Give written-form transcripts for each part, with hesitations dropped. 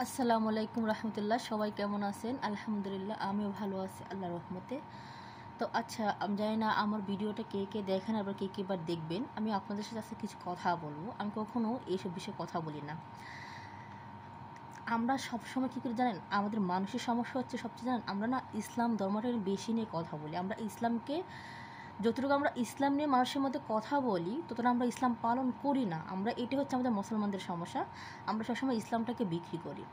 আসসালামু আলাইকুম রহমতুল্লাহ। সবাই কেমন আছেন? আলহামদুলিল্লাহ, আমিও ভালো আছি আল্লাহর রহমতে। তো আচ্ছা, আমি জানি না আমার ভিডিওটা কে কে দেখেন, আবার কে কে বার দেখবেন। আমি আপনাদের সাথে আজকে কিছু কথা বলবো। আমি কখনো এইসব বিষয়ে কথা বলি না। আমরা সবসময় কী করে জানেন, আমাদের মানুষের সমস্যা হচ্ছে সবচেয়ে জানেন, আমরা না ইসলাম ধর্মটা বেশি নিয়ে কথা বলি। আমরা ইসলামকে যতটুকু আমরা ইসলাম নিয়ে মানুষের মধ্যে কথা বলি, ততটা আমরা ইসলাম পালন করি না। আমরা এটা হচ্ছে আমাদের মুসলমানদের সমস্যা। আমরা সবসময় ইসলামটাকে বিক্রি করি।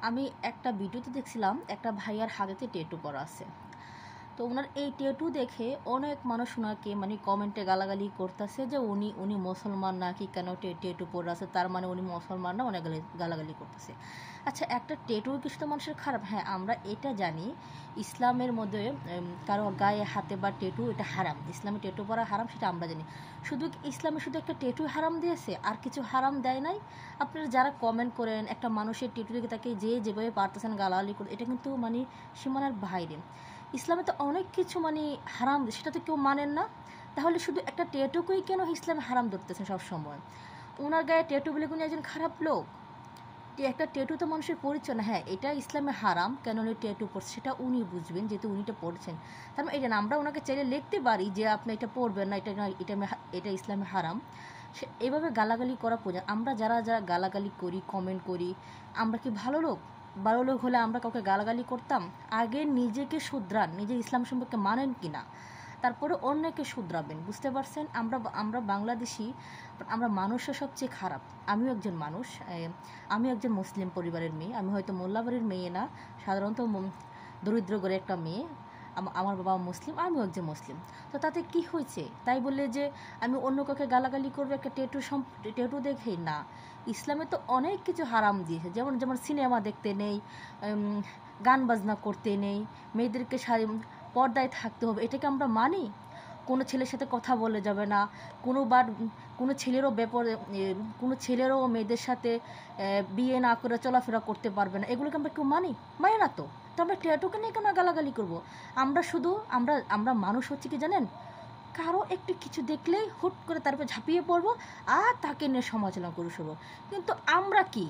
আমি একটা ভিডিওতে দেখছিলাম, একটা ভাইয়ার হাতেতে ট্যাটু করা আছে। তো ওনার এই ট্যাটু দেখে অনেক মানুষ ওনাকে কমেন্টে গালাগালি করতেছে যে উনি মুসলমান নাকি, কেন ট্যাটু পরে আছে, তার মানে উনি মুসলমান না, অনেক গালাগালি করতেছে। আচ্ছা, একটা ট্যাটু কিছু তো মানুষের খারাপ, হ্যাঁ আমরা এটা জানি। ইসলামের মধ্যে কারো গায়ে হাতে বা ট্যাটু এটা হারাম, ইসলামে ট্যাটু পরা হারাম, সেটা আমরা জানি। শুধু ইসলামে শুধু একটা ট্যাটু হারাম দিয়েছে, আর কিছু হারাম দেয় নাই। আপনারা যারা কমেন্ট করেন একটা মানুষের ট্যাটু দেখে তাকে যেভাবে পারতেছেন গালাগালি করে, এটা কিন্তু সীমানার বাইরে। ইসলামে তো অনেক কিছু হারাম, সেটা তো কেউ মানেন না। তাহলে শুধু একটা ট্যাটুকেই কেন ইসলামে হারাম ধরতেছেন সবসময়? ওনার গায়ে ট্যাটু বলে কোনো একজন খারাপ লোক? একটা ট্যাটু তো মানুষের পরিচয় না। হ্যাঁ, এটা ইসলামে হারাম, কেন উনি ট্যাটু পড়ছে সেটা উনি বুঝবেন, যেহেতু উনি এটা পড়ছেন। তার মানে এটা না, আমরা ওনাকে চাইলে লিখতে পারি যে আপনি এটা পড়বেন না, এটা ইসলামে হারাম। সে এভাবে গালাগালি করা পূজা। আমরা যারা যারা গালাগালি করি, কমেন্ট করি, আমরা কি ভালো লোক? ভালো লোক হলে আমরা কাউকে গালাগালি করতাম? আগে নিজেকে শুধরান, নিজে ইসলাম সম্পর্কে মানেন কি না, তারপরে অন্যকে শুধরাবেন। বুঝতে পারছেন? আমরা বাংলাদেশি, আমরা মানুষের সবচেয়ে খারাপ। আমিও একজন মানুষ, আমি একজন মুসলিম পরিবারের মেয়ে। আমি হয়তো মোল্লাবাড়ির মেয়ে না, সাধারণত দরিদ্র করে একটা মেয়ে। আমার বাবা মুসলিম, আমিও একজন মুসলিম। তো তাতে কি হয়েছে? তাই বললে যে আমি অন্য কাউকে গালাগালি করবো একটা ট্যাটু দেখেই না। ইসলামে তো অনেক কিছু হারাম দিয়েছে, যেমন যেমন সিনেমা দেখতে নেই, গান বাজনা করতে নেই, মেয়েদেরকে পর্দায় থাকতে হবে, এটাকে আমরা মানি? কোনো ছেলের সাথে কথা বলে যাবে না, কোনো ছেলেরও মেয়েদের সাথে বিয়ে না করে চলাফেরা করতে পারবে না, এগুলোকে আমরা কেউ মানি? মানে না তো। তো আমরা ট্যাটুকে নিয়ে কেন গালাগালি করবো? আমরা মানুষ হচ্ছে কি জানেন, কারো একটু কিছু দেখলেই হুট করে তারপর ঝাঁপিয়ে পড়বো আর তাকে নিয়ে সমালোচনা করে শুরু। কিন্তু আমরা কি,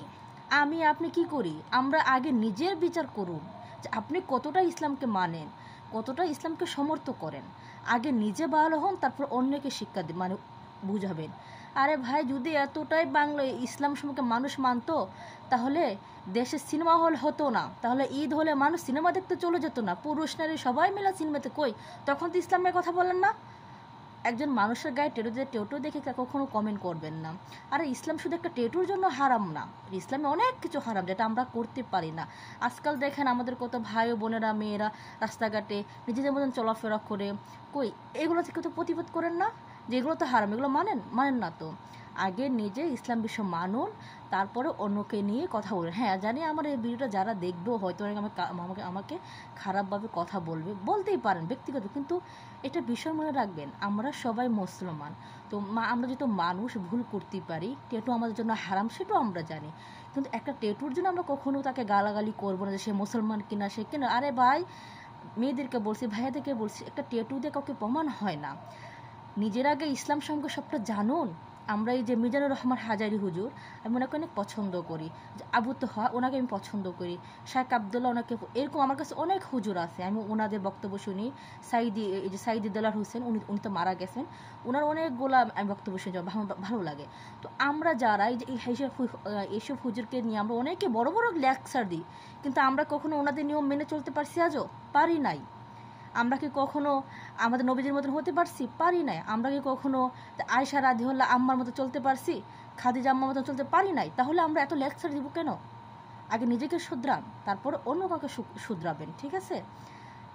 আপনি কি করি? আমরা আগে নিজের বিচার করুন যে আপনি কতটা ইসলামকে মানেন, কতটা ইসলামকে সমর্থন করেন। আগে নিজে ভালো হন, তারপর অন্যকে শিক্ষা বুঝাবেন। আরে ভাই, যদি এতটাই বাংলা ইসলাম সম্পর্কে মানুষ মানতো, তাহলে দেশে সিনেমা হল হতো না, তাহলে ঈদ হলে মানুষ সিনেমা দেখতে চলে যেত না, পুরুষ নারী সবাই মিলে সিনেমাতে। কই তখন তো ইসলামের কথা বলেন না। একজন মানুষের গায়ে টেটু দেখে কখনো কমেন্ট করবেন না। আর ইসলাম শুধু একটা টেটুর জন্য হারাম না, ইসলামে অনেক কিছু হারাম যেটা আমরা করতে পারি না। আজকাল দেখেন আমাদের কত ভাই ও বোনেরা, মেয়েরা রাস্তাঘাটে নিজেদের মতন চলাফেরা করে। কই এগুলো থেকে তো প্রতিবাদ করেন না যে এগুলো তো হারাম, এগুলো মানেন না তো। আগে নিজে ইসলাম বিশ্ব মানুন, তারপরে অন্যকে নিয়ে কথা বলবেন। হ্যাঁ জানি আমার এই ভিডিওটা যারা দেখবেও হয়তো আমাকে খারাপভাবে কথা বলতেই পারেন ব্যক্তিগত, কিন্তু এটা বিষয় মনে রাখবেন, আমরা সবাই মুসলমান। তো আমরা যেহেতু মানুষ, ভুল করতে পারি। ট্যাটু আমাদের জন্য হারাম সেটাও আমরা জানি, কিন্তু একটা ট্যাটুর জন্য আমরা কখনো তাকে গালাগালি করবো না যে সে মুসলমান কিনা, সে কিনা। আরে ভাই, মেয়েদেরকে বলছি, ভাইয়াদেরকে বলছি, একটা ট্যাটু দিয়ে কাউকে প্রমাণ হয় না। নিজের আগে ইসলাম সম্পর্কে সবটা জানুন। আমরা এই যে মিজানুর রহমান হাজারি হুজুর, আমি ওনাকে অনেক পছন্দ করি। আবু তোহা, ওনাকে আমি পছন্দ করি। শেখ আবদুল্লাহ, ওনাকে, এরকম আমার কাছে অনেক হুজুর আছে, আমি ওনাদের বক্তব্য শুনি। এই যে সাইদি দেলার হোসেন, উনি তো মারা গেছেন, ওনার অনেকগুলো আমি বক্তব্য শুনি, ভালো লাগে। তো আমরা যারা এই যে এইসব হুজুরকে নিয়ে আমরা অনেকে বড় বড় লেকচার দিই, কিন্তু আমরা কখনো ওনাদের নিয়ম মেনে চলতে পারছি? আজও পারি নাই। আমরা কি কখনো আমাদের নবীজির মতন হতে পারছি? পারি নাই। আমরা কি কখনো আয়েশা রাদিয়াল্লাহু আম্মার মতো চলতে পারছি? খাদিজা আম্মার মতো চলতে পারি নাই। তাহলে আমরা এত লেকচার দিব কেন? আগে নিজেকে শুধরান, তারপর অন্য কাউকে শুধরাবেন, ঠিক আছে?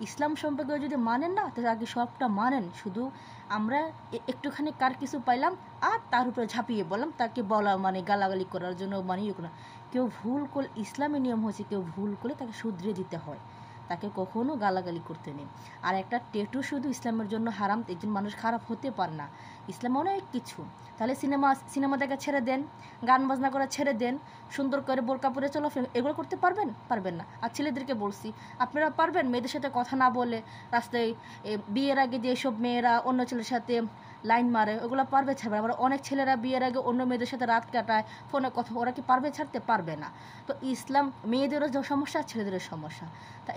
ইসলাম সম্পর্কে যদি মানেন না, তাহলে আগে সবটা মানেন। শুধু আমরা একটুখানি কার কিছু পাইলাম আর তার উপরে ঝাঁপিয়ে বললাম, তাকে বলা গালাগালি করার জন্য কেউ ভুল করলে, ইসলামের নিয়ম হচ্ছে কেউ ভুল করলে তাকে শুধরে দিতে হয়, তাকে কখনো গালাগালি করতে নেই। আর একটা ট্যাটু শুধু ইসলামের জন্য হারাম, একজন মানুষ খারাপ হতে পারে না। ইসলাম অনেক কিছু। তাহলে সিনেমা দেখা ছেড়ে দেন, গান বাজনা করা ছেড়ে দেন, সুন্দর করে বোরকা পরে চলাফেরা এগুলো করতে পারবেন না। আর ছেলেদেরকে বলছি, আপনারা পারবেন মেয়েদের সাথে কথা না বলে রাস্তায় বিয়ের আগে যে সব মেয়েরা অন্য ছেলের সাথে লাইন মারে, ওগুলো পারবে ছাড়বে। আবার অনেক ছেলেরা বিয়ের আগে অন্য মেয়েদের সাথে রাত কাটায়, ফোনে কথা, ওরা কি পারবে ছাড়তে? পারবে না। তো ইসলাম মেয়েদেরও যে সমস্যা, ছেলেদেরও সমস্যা। তা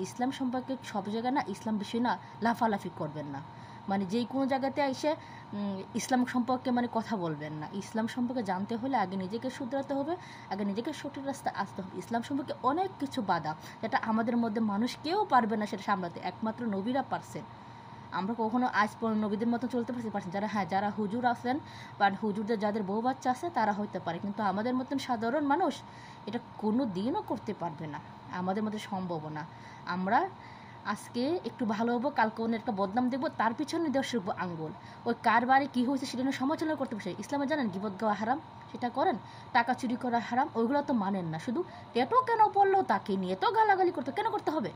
ইসলাম সম্পর্কে সব জায়গায় না ইসলাম বিষয় না লাফালাফি করবেন না, মানে যেই কোনো জায়গাতে এসে ইসলাম সম্পর্কে মানে কথা বলবেন না। ইসলাম সম্পর্কে জানতে হলে আগে নিজেকে শুধরাতে হবে, আগে নিজেকে সঠিক রাস্তায় আসতে হবে। ইসলাম সম্পর্কে অনেক কিছু বাধা, যেটা আমাদের মধ্যে মানুষ কেউ পারবে না সেটা সামলাতে, একমাত্র নবীরা পারছেন। আমরা কখনো আজ পর্যন্ত নবীদের মতো চলতে পারছি? যারা হুজুর আছেন বা হুজুরদের যাদের বউ বাচ্চা আছে তারা হইতে পারে, কিন্তু আমাদের মতন সাধারণ মানুষ এটা কোনো দিনও করতে পারবে না, আমাদের মধ্যে সম্ভব না। আমরা আজকে একটু ভালো হবো, কালকে অন্য একটা বদনাম দেবো, তার পিছনে দেওয়া শিখবো আঙ্গুল। ওই কার বাড়ি কী হয়েছে সেটা নিয়ে সমালোচনা করতে বসে। ইসলামে জানেন গীবত গাওয়া হারাম, সেটা করেন। টাকা চুরি করা হারাম, ওইগুলো তো মানেন না। শুধু টেটো কেন পড়লো তাকে নিয়ে তো গালাগালি করতে কেন করতে হবে?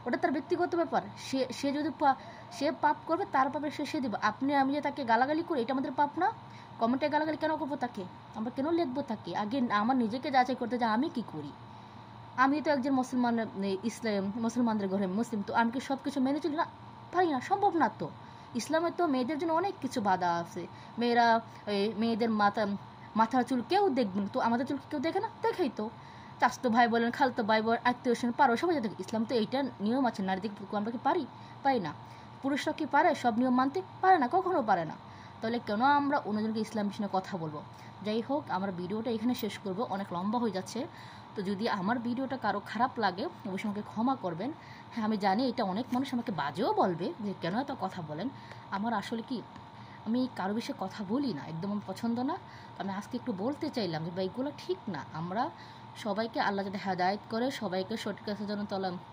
ওটা তার ব্যক্তিগত ব্যাপার। সে যদি সে পাপ করবে তার পাপে সে দেবে। আমি যে তাকে গালাগালি করি, এটা আমাদের পাপ না? কমেন্টে গালাগালি কেন করবো তাকে? আমরা কেন লিখবো তাকে? আগে আমার নিজেকে যাচাই করতে যে আমি কি করি। আমি তো একজন মুসলমানদের ঘরে মুসলিম, তো আমি কি সব কিছু মেনে চলি? না, পারি না, সম্ভব না তো। ইসলামে তো মেয়েদের জন্য অনেক কিছু বাধা আছে। মেয়েদের মাথার চুল কেউ দেখবে না, তো আমাদের চুল কেউ দেখে না? দেখেই তো। চাচতো ভাই বলেন, খালতো ভাই বলেন, আত্মীয় স্বজন পারো, সবাই দেখে। ইসলাম তো এইটা নিয়ম আছে, নারীদের আমরা কি পারি না? পুরুষরা কি পারে সব নিয়ম মানতে? পারে না, কখনো পারে না। তাহলে কেন আমরা অন্যজনকে ইসলাম বিষয়ে কথা বলবো? যাই হোক, আমার ভিডিওটা এখানে শেষ করব, অনেক লম্বা হয়ে যাচ্ছে। তো যদি আমার ভিডিওটা কারো খারাপ লাগে অবশ্যই আমাকে ক্ষমা করবেন। হ্যাঁ, আমি জানি এটা অনেক মানুষ আমাকে বাজেও বলবে যে কেন এত কথা বলেন। আমার আসলে কি, আমি কারো বিষয়ে কথা বলি না, একদম আমার পছন্দ না। আমি আজকে একটু বলতে চাইলাম যে এগুলো ঠিক না। আমরা সবাইকে আল্লাহ যাতে হেদায়েত করে, সবাইকে সঠিক রাস্তার জন্য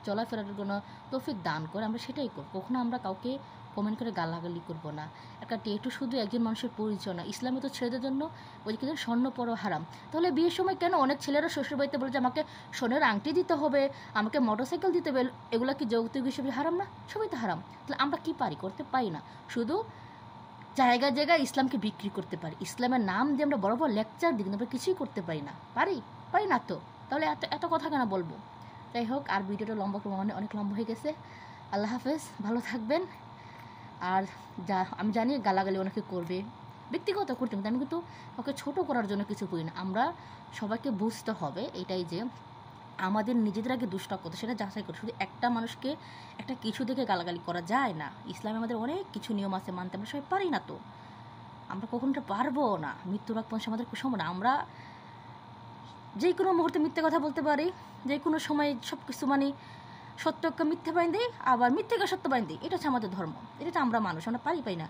চলাফেরার জন্য তৌফিক দান করে, আমরা সেটাই করব। কখনো আমরা কাউকে কমেন্ট করে গালাগালি করবো না। একটা টেটু শুধু একজন মানুষের পরিচয় না। ইসলামে তো ছেলেদের জন্য ওই কিন্তু স্বর্ণ পরও হারাম। তাহলে বিয়ের সময় কেন অনেক ছেলেরা শ্বশুরবাড়িতে বলে যে আমাকে সোনার আংটি দিতে হবে, আমাকে মোটরসাইকেল দিতে হবে? এগুলো কি যৌতুক হিসেবে হারাম না? সবই তো হারাম। তাহলে আমরা কি করতে পারি না? শুধু জায়গায় জায়গায় ইসলামকে বিক্রি করতে পারি, ইসলামের নাম দিয়ে আমরা বড় বড় লেকচার দিই, কিন্তু আমরা কিছুই করতে পারি না। পারি না তো, তাহলে এত কথা কেন বলবো? যাই হোক, আর ভিডিওটা অনেক লম্বা হয়ে গেছে। আল্লাহ হাফেজ, ভালো থাকবেন। আর আমি জানি গালাগালি অনেকে করবে, ব্যক্তিগত করতে, কিন্তু আমি কিন্তু ওকে ছোটো করার জন্য কিছু করি না। আমরা সবাইকে বুঝতে হবে এটাই যে আমাদের নিজেদের আগে দুষ্টা করতে, সেটা যাচাই করে। শুধু একটা মানুষকে একটা কিছু দেখে গালাগালি করা যায় না। ইসলামে আমাদের অনেক কিছু নিয়ম আছে মানতে, আমরা সবাই পারি না তো। আমরা কখনোটা পারবো না, মৃত্যুর আগ পর্যন্ত আমাদের সম্ভব না। আমরা যে কোনো মুহূর্তে মিথ্যে কথা বলতে পারি, যে কোনো সময় সব কিছু মানে সত্যকে মিথ্যে বাইন দিই, আবার মিথ্যেকে সত্য বাইন দিই। এটা হচ্ছে আমাদের ধর্ম, এটা আমরা মানুষ, আমরা পাই না।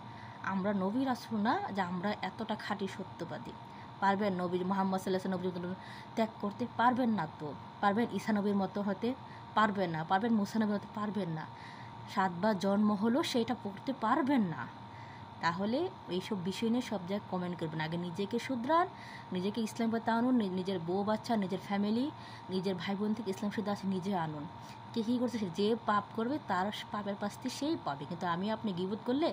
আমরা নবী রাসূল না যে আমরা এতটা খাঁটি সত্যবাদী। পারবেন নবীর মুহাম্মদ সাল্লাল্লাহু আলাইহি ওয়াসাল্লাম ত্যাগ করতে? পারবেন না তো। পারবেন ঈসা নবীর মতো হতে? পারবেন না। পারবেন মুসা নবীর মতো? পারবেন না। 7 বার জন্ম হলো সেটা পড়তে পারবেন না। তাহলে এইসব বিষয় নিয়ে সব জায়গায় কমেন্ট করবেন। আগে নিজেকে শুধরান, নিজেকে ইসলাম পথে আনুন, নিজের বউ বাচ্চা, নিজের ফ্যামিলি, নিজের ভাই বোন থেকে ইসলাম শুদ্ধ আছে নিজে আনুন। কে কী করছে, যে পাপ করবে তার পাপের শাস্তি সেই পাবে। কিন্তু আপনি গীবত করলে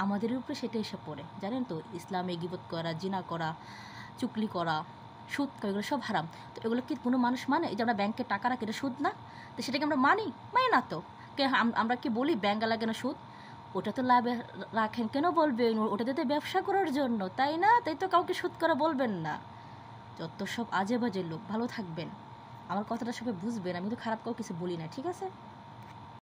আমাদের উপরে সেটা এসে পড়ে। জানেন তো, ইসলামে গীবত করা, জিনা করা, চুগলি করা, সুদ করা, এগুলো সব হারাম। তো এগুলো কি কোনো মানুষ মানে? এই যে আমরা ব্যাংকে টাকা রাখি, এটা সুদ না? তো সেটাকে আমরা মানি না তো। আমরা কি বলি ব্যাংক লাগে না সুদ? ওটা তো লাভে রাখেন, কেন বলবেন? ওটাতে তো ব্যবসা করার জন্য, তাই না? তাই তো কাউকে সুদ করা বলবেন না। যত সব আজে বাজে লোক। ভালো থাকবেন, আমার কথাটা সবাই বুঝবেন। আমি তো খারাপ কাউ কিছু বলি না, ঠিক আছে?